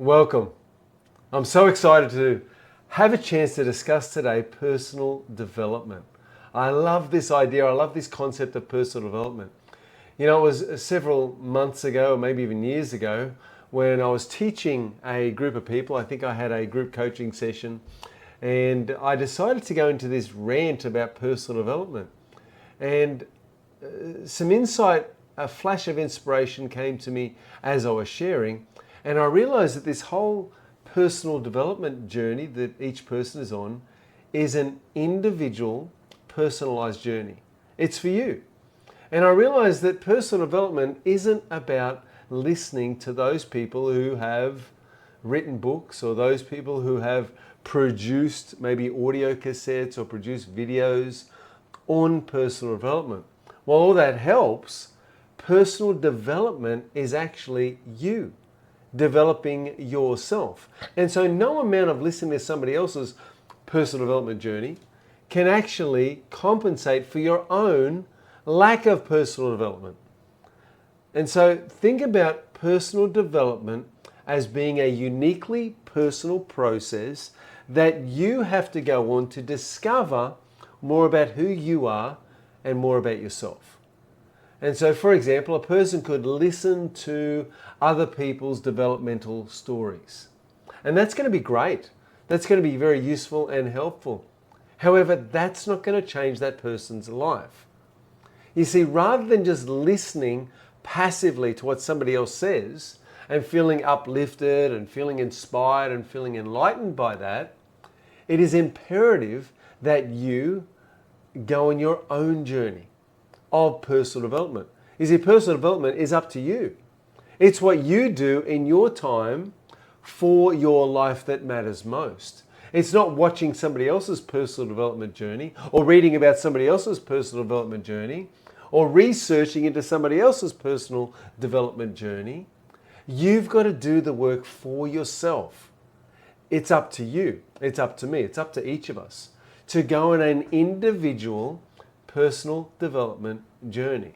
Welcome. I'm so excited to have a chance to discuss today personal development. I love this idea. I love this concept of personal development. You know, it was several months ago, or maybe even years ago, when I was teaching a group of people. I think I had a group coaching session, and I decided to go into this rant about personal development. And some insight, a flash of inspiration came to me as I was sharing, and I realized that this whole personal development journey that each person is on is an individual, personalized journey. It's for you. And I realized that personal development isn't about listening to those people who have written books or those people who have produced maybe audio cassettes or produced videos on personal development. While all that helps, personal development is actually you developing yourself. And so no amount of listening to somebody else's personal development journey can actually compensate for your own lack of personal development. And so think about personal development as being a uniquely personal process that you have to go on to discover more about who you are and more about yourself. And so, for example, a person could listen to other people's developmental stories. And that's going to be great. That's going to be very useful and helpful. However, that's not going to change that person's life. You see, rather than just listening passively to what somebody else says and feeling uplifted and feeling inspired and feeling enlightened by that, it is imperative that you go on your own journey of personal development. You see, personal development is up to you. It's what you do in your time for your life that matters most. It's not watching somebody else's personal development journey or reading about somebody else's personal development journey or researching into somebody else's personal development journey. You've got to do the work for yourself. It's up to you. It's up to me. It's up to each of us to go on an individual personal development journey.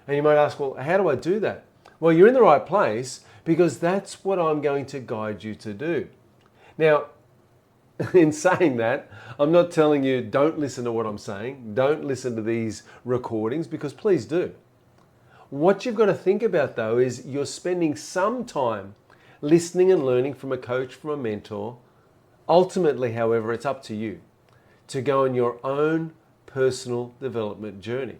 And you might ask, well, how do I do that? Well, you're in the right place because that's what I'm going to guide you to do. Now, in saying that, I'm not telling you don't listen to what I'm saying, don't listen to these recordings, because please do. What you've got to think about though is you're spending some time listening and learning from a coach, from a mentor. Ultimately, however, it's up to you to go on your own personal development journey.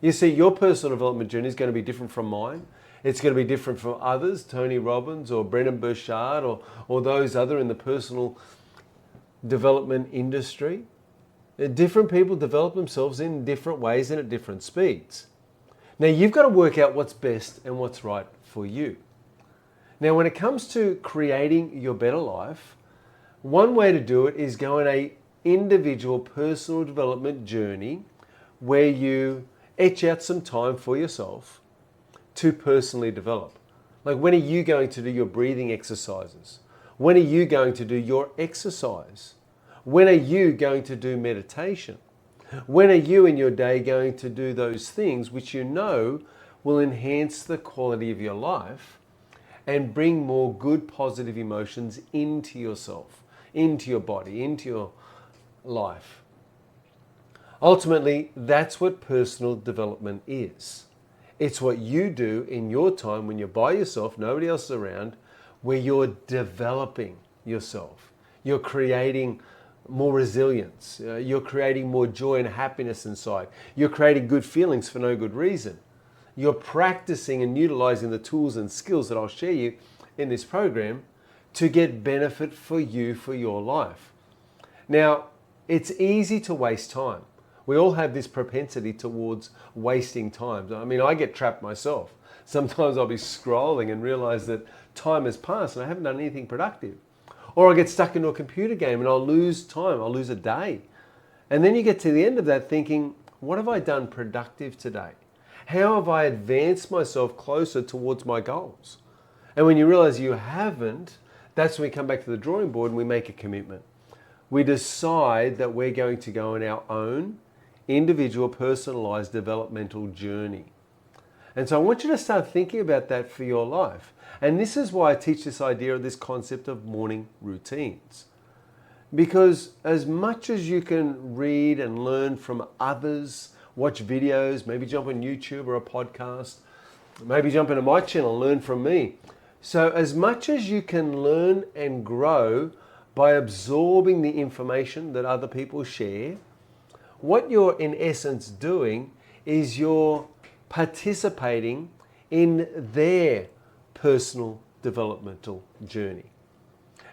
You see, your personal development journey is going to be different from mine. It's going to be different from others, Tony Robbins or Brendon Burchard or those other in the personal development industry. Different people develop themselves in different ways and at different speeds. Now, you've got to work out what's best and what's right for you. Now, when it comes to creating your better life, one way to do it is go on a individual personal development journey where you etch out some time for yourself to personally develop. Like, when are you going to do your breathing exercises? When are you going to do your exercise? When are you going to do meditation? When are you in your day going to do those things which you know will enhance the quality of your life and bring more good, positive emotions into yourself, into your body, into your life? Ultimately, that's what personal development is. It's what you do in your time when you're by yourself, nobody else is around, where you're developing yourself. You're creating more resilience. You're creating more joy and happiness inside. You're creating good feelings for no good reason. You're practicing and utilizing the tools and skills that I'll share you in this program to get benefit for you for your life. Now, it's easy to waste time. We all have this propensity towards wasting time. I mean, I get trapped myself. Sometimes I'll be scrolling and realize that time has passed and I haven't done anything productive. Or I'll get stuck into a computer game and I'll lose time, I'll lose a day. And then you get to the end of that thinking, what have I done productive today? How have I advanced myself closer towards my goals? And when you realize you haven't, that's when we come back to the drawing board and we make a commitment. We decide that we're going to go on our own individual, personalized developmental journey. And so I want you to start thinking about that for your life. And this is why I teach this idea of this concept of morning routines. Because as much as you can read and learn from others, watch videos, maybe jump on YouTube or a podcast, maybe jump into my channel and learn from me. So as much as you can learn and grow by absorbing the information that other people share, what you're in essence doing is you're participating in their personal developmental journey.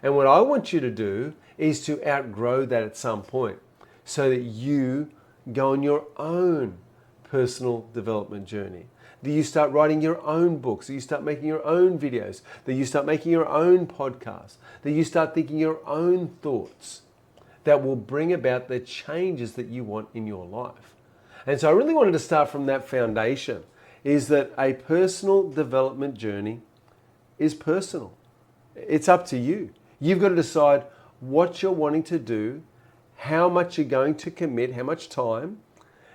And what I want you to do is to outgrow that at some point so that you go on your own personal development journey. That you start writing your own books, that you start making your own videos, that you start making your own podcasts, that you start thinking your own thoughts that will bring about the changes that you want in your life. And so I really wanted to start from that foundation, is that a personal development journey is personal. It's up to you. You've got to decide what you're wanting to do, how much you're going to commit, how much time.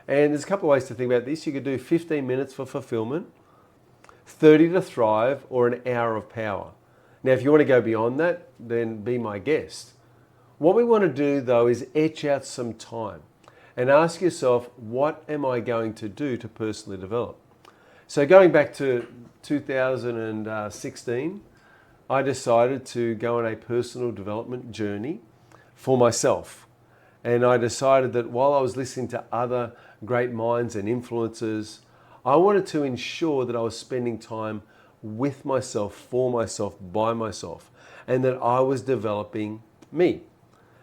And there's a couple of ways to think about this. You could do 15 minutes for fulfillment, 30 to thrive, or an hour of power. Now, if you want to go beyond that, then be my guest. What we want to do, though, is etch out some time and ask yourself, what am I going to do to personally develop? So going back to 2016, I decided to go on a personal development journey for myself. And I decided that while I was listening to other great minds and influencers, I wanted to ensure that I was spending time with myself, for myself, by myself, and that I was developing me.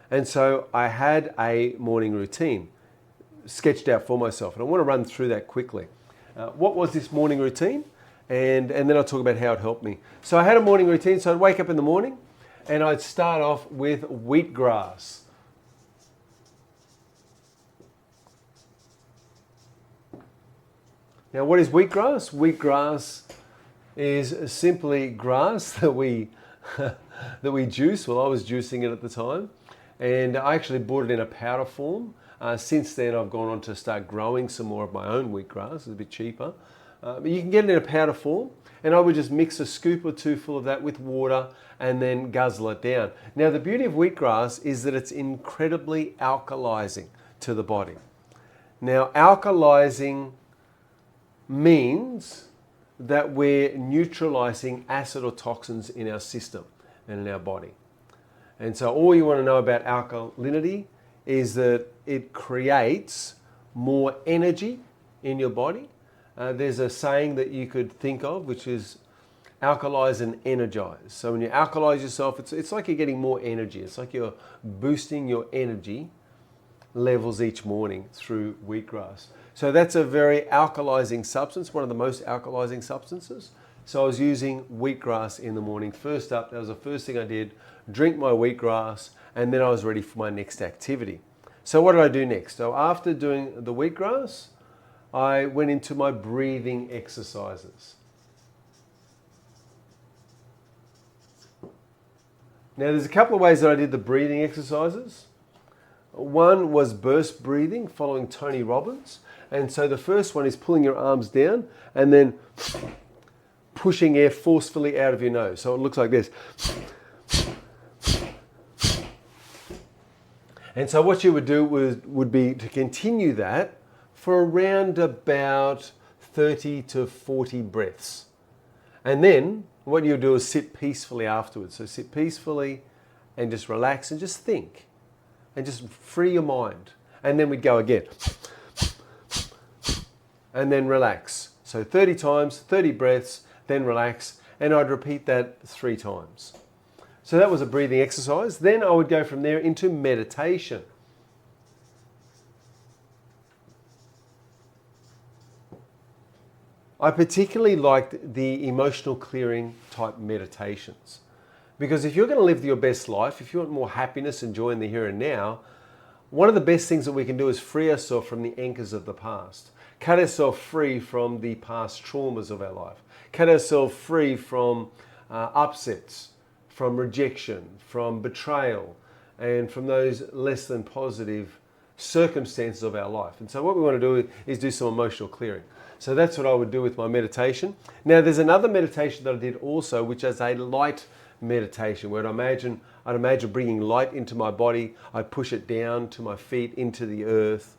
And so I had a morning routine sketched out for myself. And I want to run through that quickly. What was this morning routine? And then I'll talk about how it helped me. So I had a morning routine. So I'd wake up in the morning and I'd start off with wheatgrass. Now, what is wheatgrass? Wheatgrass is simply grass that we that we juice. Well, I was juicing it at the time, and I actually bought it in a powder form. Since then, I've gone on to start growing some more of my own wheatgrass. It's a bit cheaper, but you can get it in a powder form. And I would just mix a scoop or two full of that with water and then guzzle it down. Now, the beauty of wheatgrass is that it's incredibly alkalizing to the body. Now, alkalizing means that we're neutralizing acid or toxins in our system and in our body. And so all you want to know about alkalinity is that it creates more energy in your body. There's a saying that you could think of, which is alkalize and energize. So when you alkalize yourself, it's like you're getting more energy. It's like you're boosting your energy levels each morning through wheatgrass. So that's a very alkalizing substance, one of the most alkalizing substances. So I was using wheatgrass in the morning. First up, that was the first thing I did, drink my wheatgrass, and then I was ready for my next activity. So what did I do next? So after doing the wheatgrass, I went into my breathing exercises. Now there's a couple of ways that I did the breathing exercises. One was burst breathing, following Tony Robbins. And so the first one is pulling your arms down and then pushing air forcefully out of your nose. So it looks like this. And so what you would do would be to continue that for around about 30 to 40 breaths. And then what you do is sit peacefully afterwards. So sit peacefully and just relax and just think and just free your mind. And then we'd go again. And then relax. So 30 times, 30 breaths, then relax. And I'd repeat that 3 times. So that was a breathing exercise. Then I would go from there into meditation. I particularly liked the emotional clearing type meditations. Because if you're going to live your best life, if you want more happiness and joy in the here and now, one of the best things that we can do is free ourselves from the anchors of the past. Cut ourselves free from the past traumas of our life. Cut ourselves free from upsets, from rejection, from betrayal, and from those less than positive circumstances of our life. And so what we want to do is do some emotional clearing. So that's what I would do with my meditation. Now there's another meditation that I did also, which is a light meditation, where I'd imagine bringing light into my body. I'd push it down to my feet into the earth.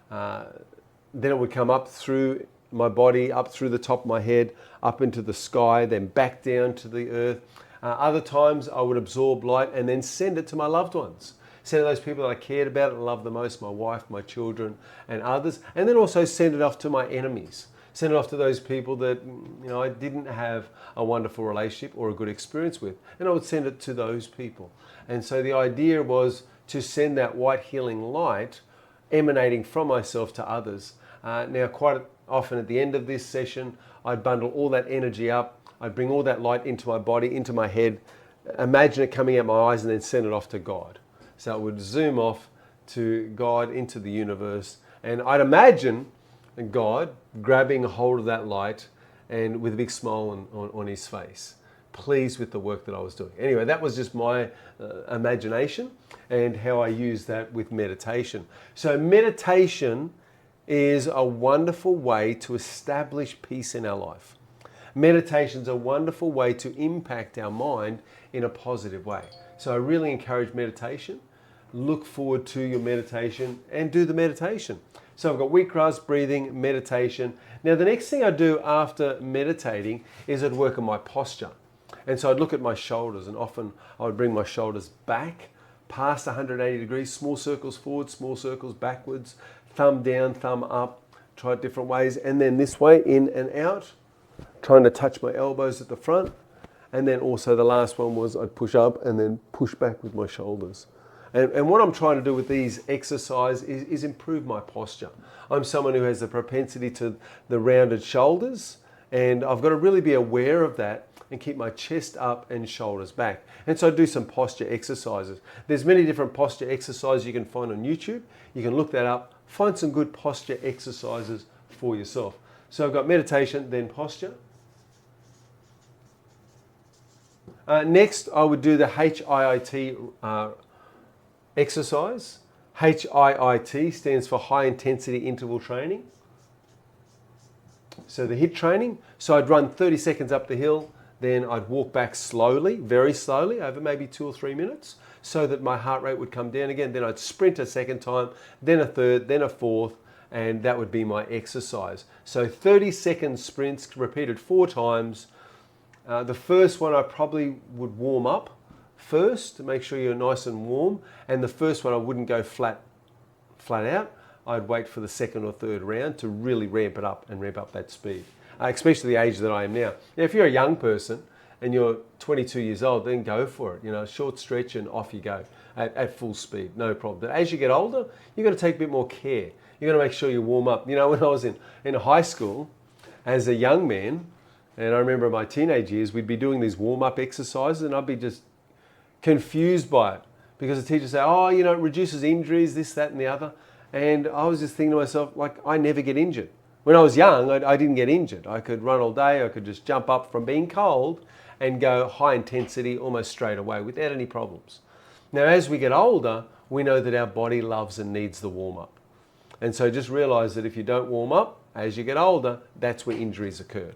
Then it would come up through my body, up through the top of my head, up into the sky, then back down to the earth. Other times I would absorb light and then send it to my loved ones. Send it to those people that I cared about and loved the most, my wife, my children, and others. And then also send it off to my enemies. Send it off to those people that I didn't have a wonderful relationship or a good experience with. And I would send it to those people. And so the idea was to send that white healing light emanating from myself to others. Now, quite often at the end of this session, I'd bundle all that energy up. I'd bring all that light into my body, into my head, imagine it coming out my eyes, and then send it off to God. So it would zoom off to God, into the universe. And I'd imagine God grabbing a hold of that light and with a big smile on his face, pleased with the work that I was doing. Anyway, that was just my imagination and how I use that with meditation. So meditation is a wonderful way to establish peace in our life. Meditation is a wonderful way to impact our mind in a positive way. So I really encourage meditation. Look forward to your meditation and do the meditation. So I've got Wheatgrass breathing, meditation. Now the next thing I do after meditating is I'd work on my posture. And so I'd look at my shoulders, and often I would bring my shoulders back past 180 degrees, small circles forward, small circles backwards, thumb down, thumb up, try it different ways. And then this way, in and out, trying to touch my elbows at the front. And then also the last one was I'd push up and then push back with my shoulders. And what I'm trying to do with these exercises is improve my posture. I'm someone who has the propensity to the rounded shoulders, and I've got to really be aware of that and keep my chest up and shoulders back. And so I do some posture exercises. There's many different posture exercises you can find on YouTube. You can look that up, find some good posture exercises for yourself. So I've got meditation, then posture. Next, I would do the HIIT exercise. HIIT stands for high intensity interval training. So the HIIT training, so I'd run 30 seconds up the hill, then I'd walk back slowly, very slowly, over maybe 2 or 3 minutes, so that my heart rate would come down again. Then I'd sprint a second time, then a third, then a fourth, and that would be my exercise. So 30-second sprints repeated 4 times. The first one I probably would warm up first to make sure you're nice and warm, and the first one I wouldn't go flat out. I'd wait for the second or third round to really ramp it up and ramp up that speed, especially the age that I am now. If you're a young person and you're 22 years old, then go for it. A short stretch and off you go at full speed, no problem. But as you get older, you've got to take a bit more care. You've got to make sure you warm up. When I was in high school as a young man, and I remember in my teenage years, we'd be doing these warm-up exercises, and I'd be just confused by it because the teacher would say, it reduces injuries, this, that, and the other. And I was just thinking to myself, I never get injured. When I was young, I didn't get injured. I could run all day. I could just jump up from being cold and go high intensity almost straight away without any problems. Now, as we get older, we know that our body loves and needs the warm-up. And so just realize that if you don't warm up, as you get older, that's where injuries occur.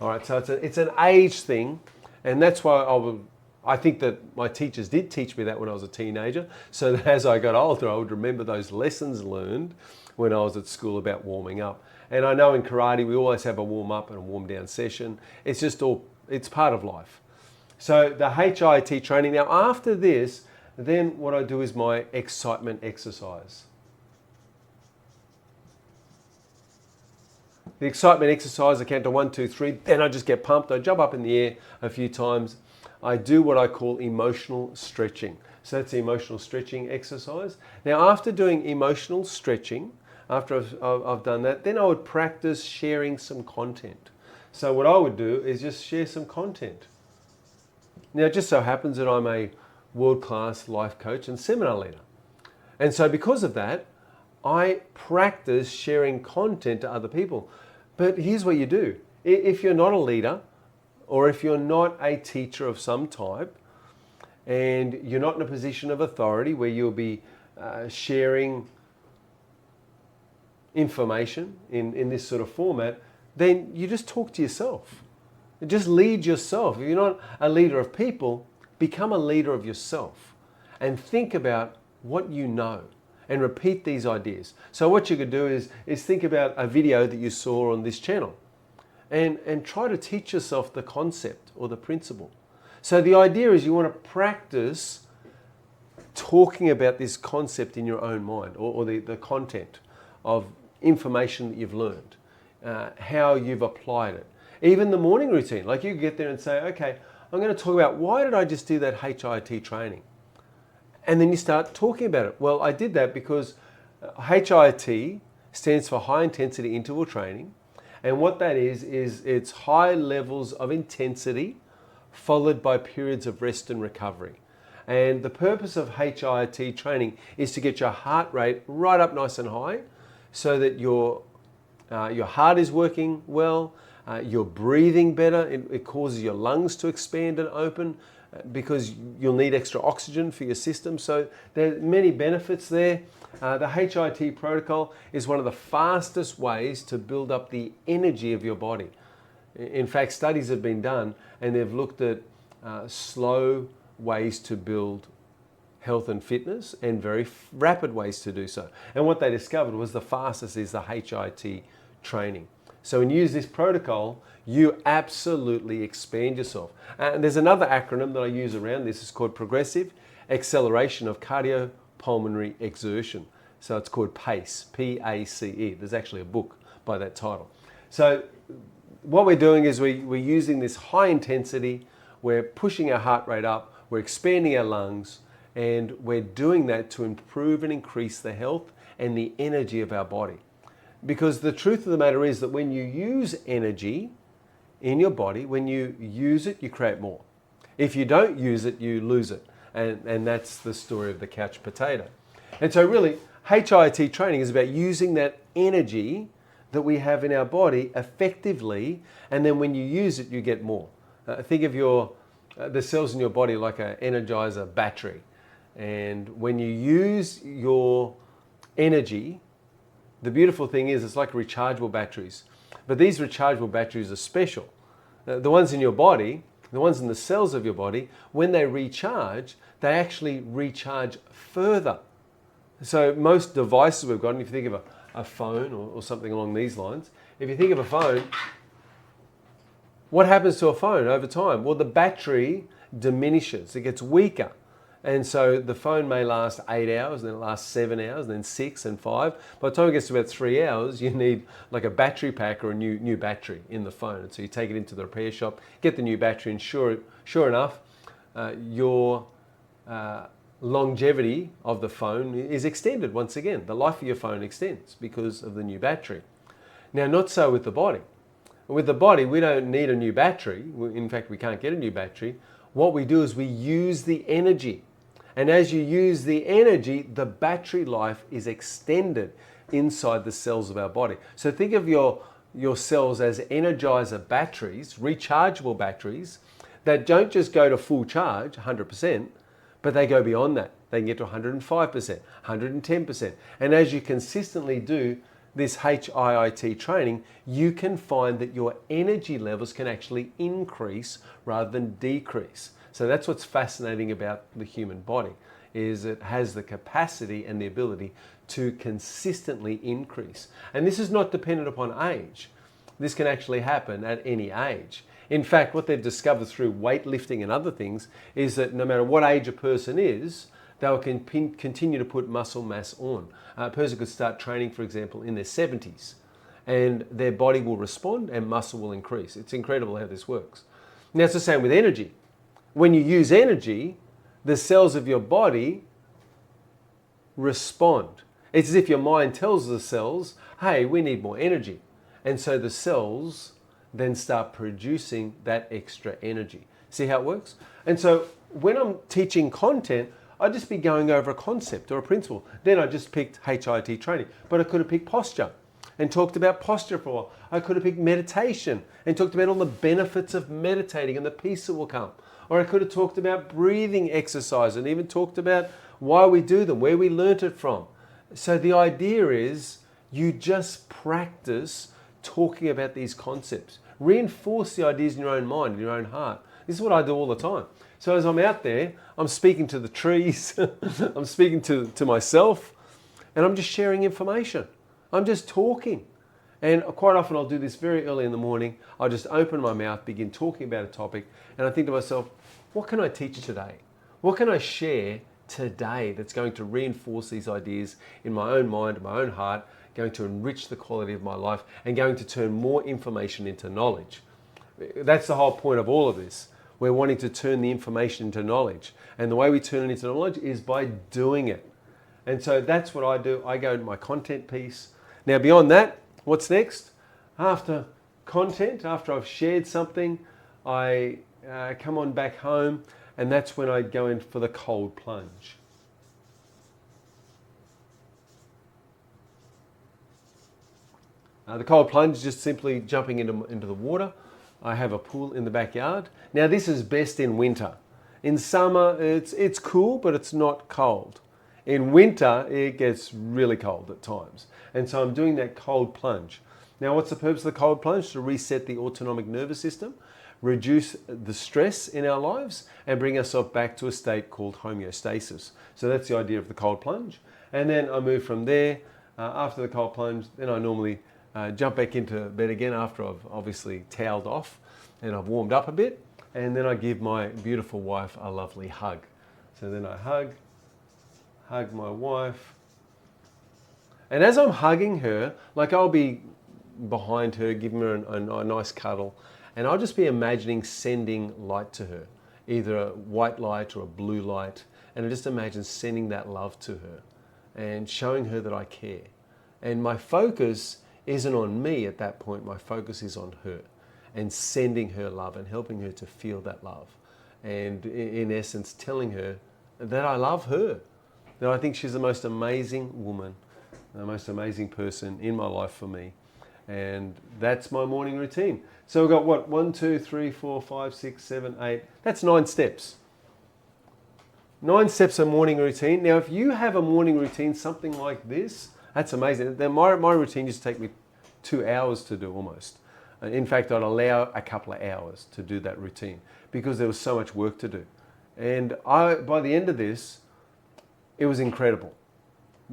All right, so it's an age thing, and that's why I think that my teachers did teach me that when I was a teenager, so that as I got older, I would remember those lessons learned when I was at school about warming up. And I know in karate, we always have a warm up and a warm down session. It's part of life. So the HIIT training. Now after this, then what I do is my excitement exercise. The excitement exercise, I count to 1, 2, 3, then I just get pumped. I jump up in the air a few times. I do what I call emotional stretching. So that's the emotional stretching exercise. Now after doing emotional stretching, after I've done that, then I would practice sharing some content. So what I would do is just share some content. Now it just so happens that I'm a world-class life coach and seminar leader. And so because of that, I practice sharing content to other people. But here's what you do. If you're not a leader, or if you're not a teacher of some type, and you're not in a position of authority where you'll be sharing information in this sort of format, then you just talk to yourself. Just lead yourself. If you're not a leader of people, become a leader of yourself and think about what you know and repeat these ideas. So what you could do is think about a video that you saw on this channel and try to teach yourself the concept or the principle. So the idea is you want to practice talking about this concept in your own mind, or the content of information that you've learned, how you've applied it. Even the morning routine, like you get there and say, okay, I'm going to talk about why did I just do that HIIT training? And then you start talking about it. Well, I did that because HIIT stands for high intensity interval training. And what that is it's high levels of intensity followed by periods of rest and recovery. And the purpose of HIIT training is to get your heart rate right up nice and high so that your heart is working well, you're breathing better. It causes your lungs to expand and open because you'll need extra oxygen for your system. So there are many benefits there. The HIIT protocol is one of the fastest ways to build up the energy of your body. In fact, studies have been done and they've looked at slow ways to build health and fitness and very rapid ways to do so. And what they discovered was the fastest is the HIIT training. So when you use this protocol, you absolutely expand yourself. And there's another acronym that I use around this. It's called Progressive Acceleration of Cardiopulmonary Exertion. So it's called PACE, P-A-C-E. There's actually a book by that title. So what we're doing is we're using this high intensity, we're pushing our heart rate up, we're expanding our lungs, and we're doing that to improve and increase the health and the energy of our body. Because the truth of the matter is that when you use energy in your body, when you use it, you create more. If you don't use it, you lose it. And that's the story of the couch potato. And so really, HIIT training is about using that energy that we have in our body effectively, and then when you use it, you get more. Think of the cells in your body like an Energizer battery. And when you use your energy, the beautiful thing is it's like rechargeable batteries. But these rechargeable batteries are special. The ones in your body, the ones in the cells of your body, when they recharge, they actually recharge further. So most devices we've got, and if you think of a phone or something along these lines, if you think of a phone, what happens to a phone over time? Well, the battery diminishes, it gets weaker. And so the phone may last 8 hours, and then it lasts 7 hours, and then 6 and 5. By the time it gets to about 3 hours, you need like a battery pack or a new battery in the phone. And so you take it into the repair shop, get the new battery, and sure enough, your longevity of the phone is extended once again. The life of your phone extends because of the new battery. Now, not so with the body. With the body, we don't need a new battery. In fact, we can't get a new battery. What we do is we use the energy. And as you use the energy, the battery life is extended inside the cells of our body. So think of your cells as Energizer batteries, rechargeable batteries, that don't just go to full charge, 100%, but they go beyond that. They can get to 105%, 110%. And as you consistently do this HIIT training, you can find that your energy levels can actually increase rather than decrease. So that's what's fascinating about the human body, is it has the capacity and the ability to consistently increase. And this is not dependent upon age. This can actually happen at any age. In fact, what they've discovered through weightlifting and other things is that no matter what age a person is, they'll continue to put muscle mass on. A person could start training, for example, in their 70s, and their body will respond and muscle will increase. It's incredible how this works. Now, it's the same with energy. When you use energy, the cells of your body respond. It's as if your mind tells the cells, hey, we need more energy. And so the cells then start producing that extra energy. See how it works? And so when I'm teaching content, I'd just be going over a concept or a principle. Then I just picked HIIT training, but I could have picked posture and talked about posture for a while. I could have picked meditation and talked about all the benefits of meditating and the peace that will come. Or I could have talked about breathing exercise and even talked about why we do them, where we learnt it from. So the idea is you just practice talking about these concepts. Reinforce the ideas in your own mind, in your own heart. This is what I do all the time. So as I'm out there, I'm speaking to the trees, I'm speaking to myself, and I'm just sharing information. I'm just talking. And quite often I'll do this very early in the morning. I'll just open my mouth, begin talking about a topic, and I think to myself, what can I teach today? What can I share today that's going to reinforce these ideas in my own mind, my own heart, going to enrich the quality of my life, and going to turn more information into knowledge? That's the whole point of all of this. We're wanting to turn the information into knowledge. And the way we turn it into knowledge is by doing it. And so that's what I do. I go to my content piece. Now beyond that, what's next? After content, after I've shared something, I come on back home, and that's when I go in for the cold plunge. The cold plunge is just simply jumping into the water. I have a pool in the backyard. Now this is best in winter. In summer, it's cool, but it's not cold. In winter, it gets really cold at times. And so I'm doing that cold plunge. Now what's the purpose of the cold plunge? To reset the autonomic nervous system, reduce the stress in our lives, and bring ourselves back to a state called homeostasis. So that's the idea of the cold plunge. And then I move from there. After the cold plunge, then I normally jump back into bed again after I've obviously toweled off and I've warmed up a bit, and then I give my beautiful wife a lovely hug. So then I hug my wife, and as I'm hugging her, like I'll be behind her, giving her a nice cuddle, and I'll just be imagining sending light to her, either a white light or a blue light, and I just imagine sending that love to her and showing her that I care. And my focus isn't on me at that point, my focus is on her and sending her love and helping her to feel that love. And in essence, telling her that I love her, that I think she's the most amazing woman, the most amazing person in my life for me. And that's my morning routine. So we've got what? 1, 2, 3, 4, 5, 6, 7, 8. That's 9 steps. 9 steps of morning routine. Now, if you have a morning routine, something like this, that's amazing. Then my routine used to take me 2 hours to do almost. In fact, I'd allow a couple of hours to do that routine because there was so much work to do. And by the end of this, it was incredible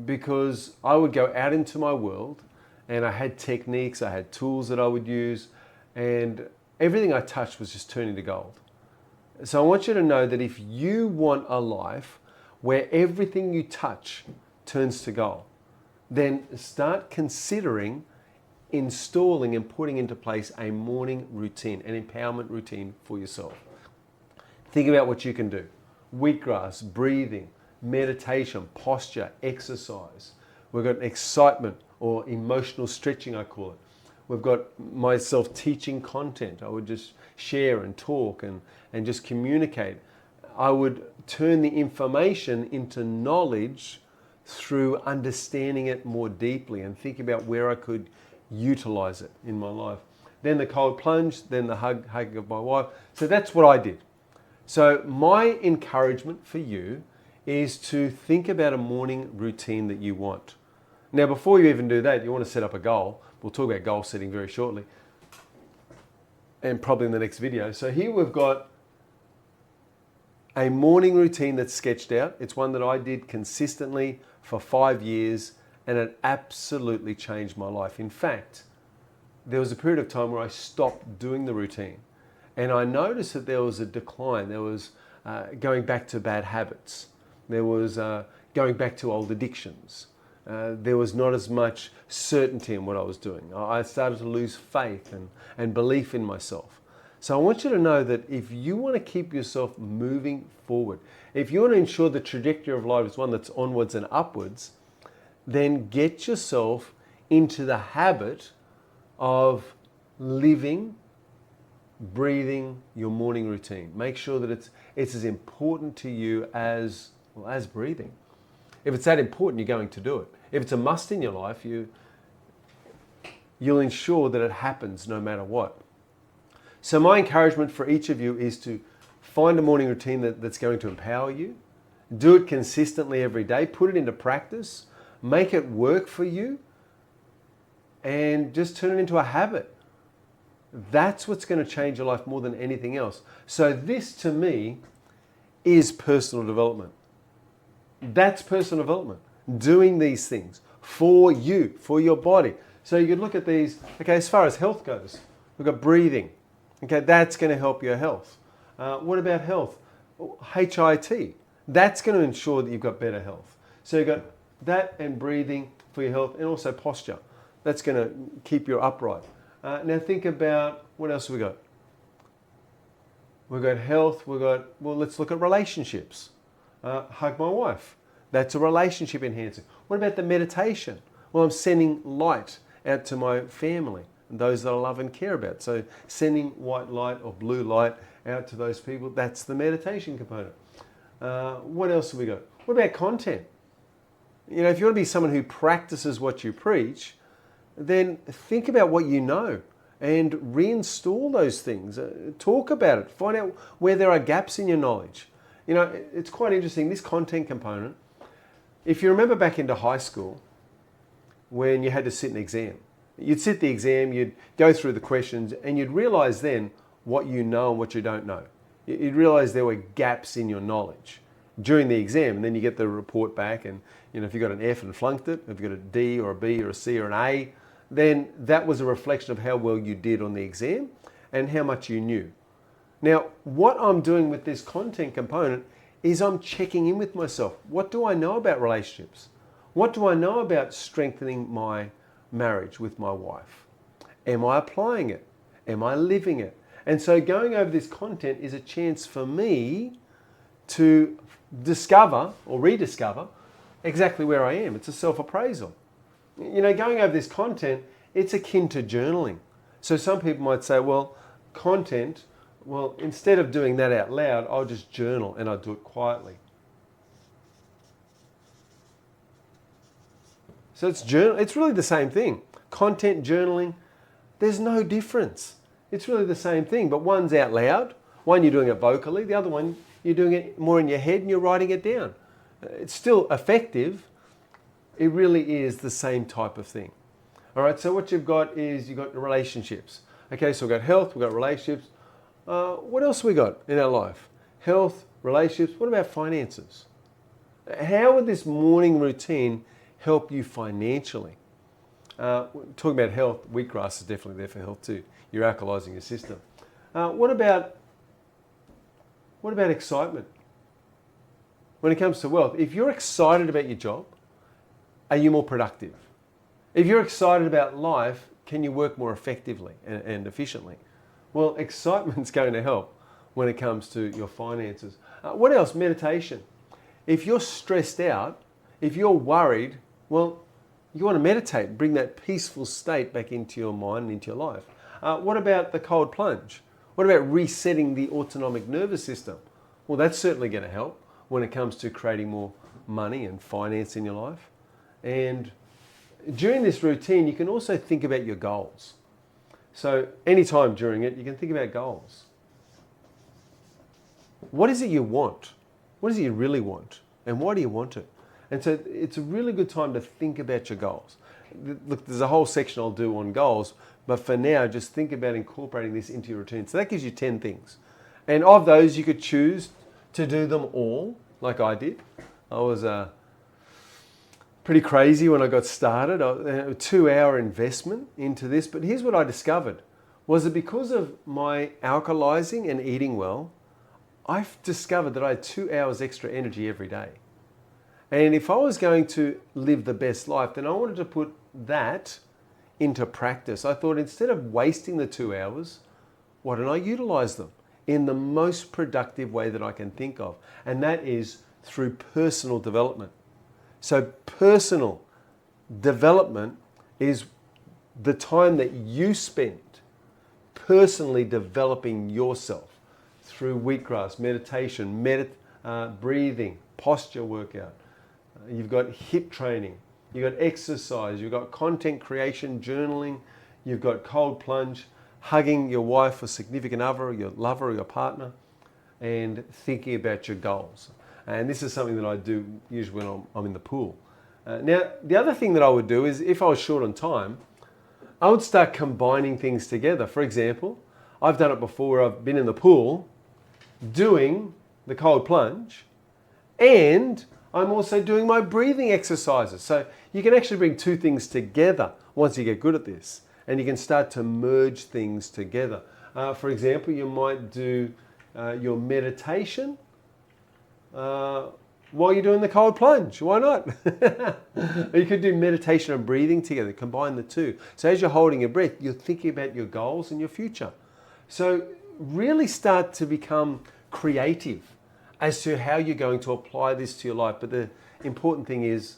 because I would go out into my world and I had techniques, I had tools that I would use, and everything I touched was just turning to gold. So I want you to know that if you want a life where everything you touch turns to gold, then start considering installing and putting into place a morning routine, an empowerment routine for yourself. Think about what you can do. Wheatgrass, breathing, meditation, posture, exercise. We've got excitement or emotional stretching, I call it. We've got myself teaching content. I would just share and talk and just communicate. I would turn the information into knowledge through understanding it more deeply and think about where I could utilize it in my life. Then the cold plunge, then the hug of my wife. So that's what I did. So my encouragement for you is to think about a morning routine that you want. Now, before you even do that, you want to set up a goal. We'll talk about goal setting very shortly and probably in the next video. So here we've got a morning routine that's sketched out. It's one that I did consistently for 5 years, and it absolutely changed my life. In fact, there was a period of time where I stopped doing the routine, and I noticed that there was a decline. There was going back to bad habits. There was going back to old addictions. There was not as much certainty in what I was doing. I started to lose faith and belief in myself. So I want you to know that if you want to keep yourself moving forward, if you want to ensure the trajectory of life is one that's onwards and upwards, then get yourself into the habit of living, breathing your morning routine. Make sure that it's as important to you as breathing. If it's that important, you're going to do it. If it's a must in your life, you'll ensure that it happens no matter what. So my encouragement for each of you is to find a morning routine that's going to empower you. Do it consistently every day. Put it into practice. Make it work for you. and just turn it into a habit. That's what's going to change your life more than anything else. So this to me is personal development. That's personal development. Doing these things for you, for your body. So you could look at these, okay, as far as health goes, we've got breathing. Okay, that's going to help your health. What about health? HIT. That's going to ensure that you've got better health. So you've got that and breathing for your health, and also posture. That's going to keep you upright. Now think about, what else have we got? We've got health, well, let's look at relationships. Hug my wife. That's a relationship enhancer. What about the meditation? Well, I'm sending light out to my family and those that I love and care about. So sending white light or blue light out to those people, that's the meditation component. What else have we got? What about content? You know, if you want to be someone who practices what you preach, then think about what you know and reinstall those things. Talk about it. Find out where there are gaps in your knowledge. You know, it's quite interesting, this content component. If you remember back into high school, when you had to sit an exam, you'd sit the exam, you'd go through the questions, and you'd realize then what you know and what you don't know. You'd realize there were gaps in your knowledge during the exam, and then you get the report back, and you know, if you got an F and flunked it, if you got a D or a B or a C or an A, then that was a reflection of how well you did on the exam and how much you knew. Now, what I'm doing with this content component is I'm checking in with myself. What do I know about relationships? What do I know about strengthening my marriage with my wife? Am I applying it? Am I living it? And so going over this content is a chance for me to discover or rediscover exactly where I am. It's a self-appraisal. You know, going over this content, it's akin to journaling. So some people might say, well, content, well, instead of doing that out loud, I'll just journal and I'll do it quietly. So it's really the same thing. Content, journaling, there's no difference. It's really the same thing, but one's out loud, one you're doing it vocally, the other one you're doing it more in your head and you're writing it down. It's still effective. It really is the same type of thing. All right, so what you've got is you've got relationships. Okay, so we've got health, we've got relationships. What else have we got in our life? Health, relationships. What about finances? How would this morning routine help you financially? Talking about health, wheatgrass is definitely there for health too. You're alkalizing your system. What about excitement? When it comes to wealth, if you're excited about your job, are you more productive? If you're excited about life, can you work more effectively and efficiently? Well, excitement's going to help when it comes to your finances. What else? Meditation. If you're stressed out, if you're worried, well, you want to meditate, bring that peaceful state back into your mind and into your life. What about the cold plunge? What about resetting the autonomic nervous system? Well, that's certainly going to help when it comes to creating more money and finance in your life. And during this routine, you can also think about your goals. So anytime during it, you can think about goals. What is it you want? What is it you really want? And why do you want it? And so it's a really good time to think about your goals. Look, there's a whole section I'll do on goals, but for now, just think about incorporating this into your routine. So that gives you 10 things. And of those, you could choose to do them all, like I did. I was pretty crazy when I got started. A 2-hour investment into this. But here's what I discovered. Was that because of my alkalizing and eating well, I've discovered that I had 2 hours extra energy every day. And if I was going to live the best life, then I wanted to put that into practice. I thought instead of wasting the 2 hours, why don't I utilize them in the most productive way that I can think of? And that is through personal development. So personal development is the time that you spend personally developing yourself through wheatgrass, meditation, breathing, posture workout. You've got HIIT training, you've got exercise, you've got content creation, journaling, you've got cold plunge, hugging your wife or significant other, or your lover or your partner, and thinking about your goals. And this is something that I do usually when I'm in the pool. Now, the other thing that I would do is if I was short on time, I would start combining things together. For example, I've done it before. I've been in the pool doing the cold plunge, and I'm also doing my breathing exercises. So you can actually bring two things together once you get good at this, and you can start to merge things together. For example, you might do your meditation while you're doing the cold plunge. Why not? You could do meditation and breathing together, combine the two. So as you're holding your breath, you're thinking about your goals and your future. So really start to become creative as to how you're going to apply this to your life. But the important thing is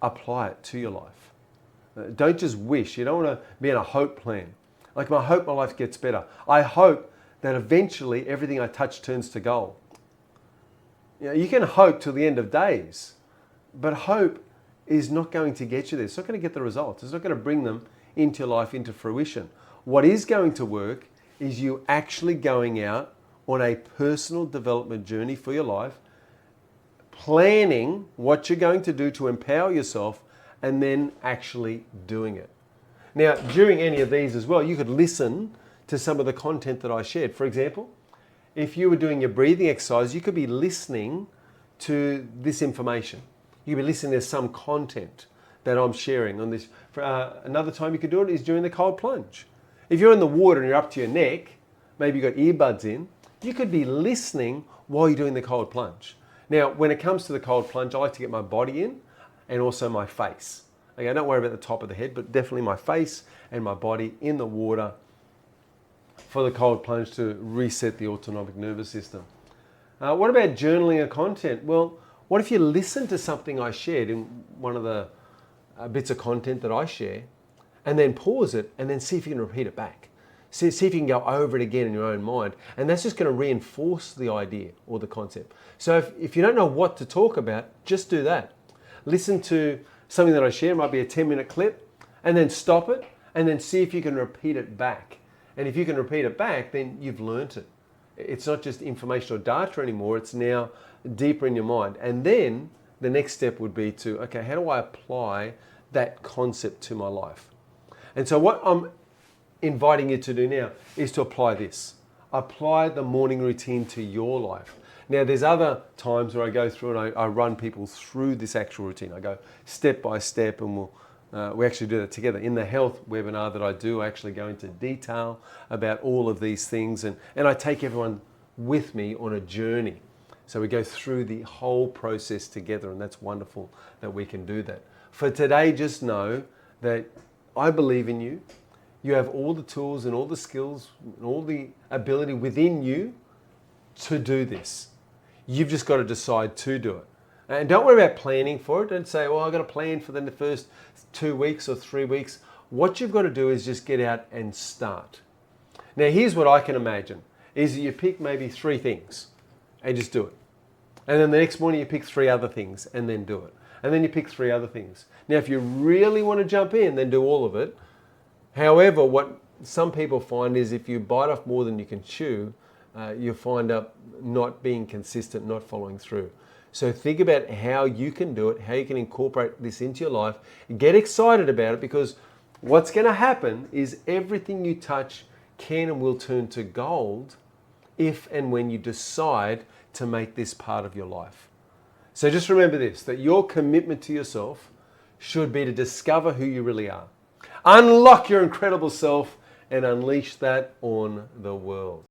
apply it to your life. Don't just wish. You don't want to be in a hope plan. Like, I hope my life gets better. I hope that eventually everything I touch turns to gold. You can hope till the end of days, but hope is not going to get you there. It's not going to get the results. It's not going to bring them into your life, into fruition. What is going to work is you actually going out on a personal development journey for your life, planning what you're going to do to empower yourself, and then actually doing it. Now, during any of these as well, you could listen to some of the content that I shared. For example, if you were doing your breathing exercise, you could be listening to this information. You could be listening to some content that I'm sharing on this. Another time you could do it is during the cold plunge. If you're in the water and you're up to your neck, maybe you've got earbuds in, you could be listening while you're doing the cold plunge. Now, when it comes to the cold plunge, I like to get my body in and also my face. Okay, don't worry about the top of the head, but definitely my face and my body in the water for the cold plunge to reset the autonomic nervous system. What about journaling or content? Well, what if you listen to something I shared in one of the bits of content that I share, and then pause it and then see if you can repeat it back. See if you can go over it again in your own mind. And that's just going to reinforce the idea or the concept. So if you don't know what to talk about, just do that. Listen to something that I share, it might be a 10-minute clip, and then stop it, and then see if you can repeat it back. And if you can repeat it back, then you've learnt it. It's not just information or data anymore, it's now deeper in your mind. And then the next step would be to, okay, how do I apply that concept to my life? And so what I'm inviting you to do now is to apply this. Apply the morning routine to your life. Now, there's other times where I go through and I run people through this actual routine. I go step by step, and we actually do that together. In the health webinar that I do, I actually go into detail about all of these things, and I take everyone with me on a journey. So we go through the whole process together, and that's wonderful that we can do that. For today, just know that I believe in you. You have all the tools and all the skills and all the ability within you to do this. You've just got to decide to do it. And don't worry about planning for it. Don't say, well, I've got to plan for the first 2 weeks or 3 weeks. What you've got to do is just get out and start. Now, here's what I can imagine, is that you pick maybe 3 things and just do it. And then the next morning you pick 3 other things and then do it. And then you pick 3 other things. Now, if you really want to jump in, then do all of it. However, what some people find is if you bite off more than you can chew, you find up not being consistent, not following through. So think about how you can do it, how you can incorporate this into your life. Get excited about it, because what's going to happen is everything you touch can and will turn to gold if and when you decide to make this part of your life. So just remember this, that your commitment to yourself should be to discover who you really are. Unlock your incredible self and unleash that on the world.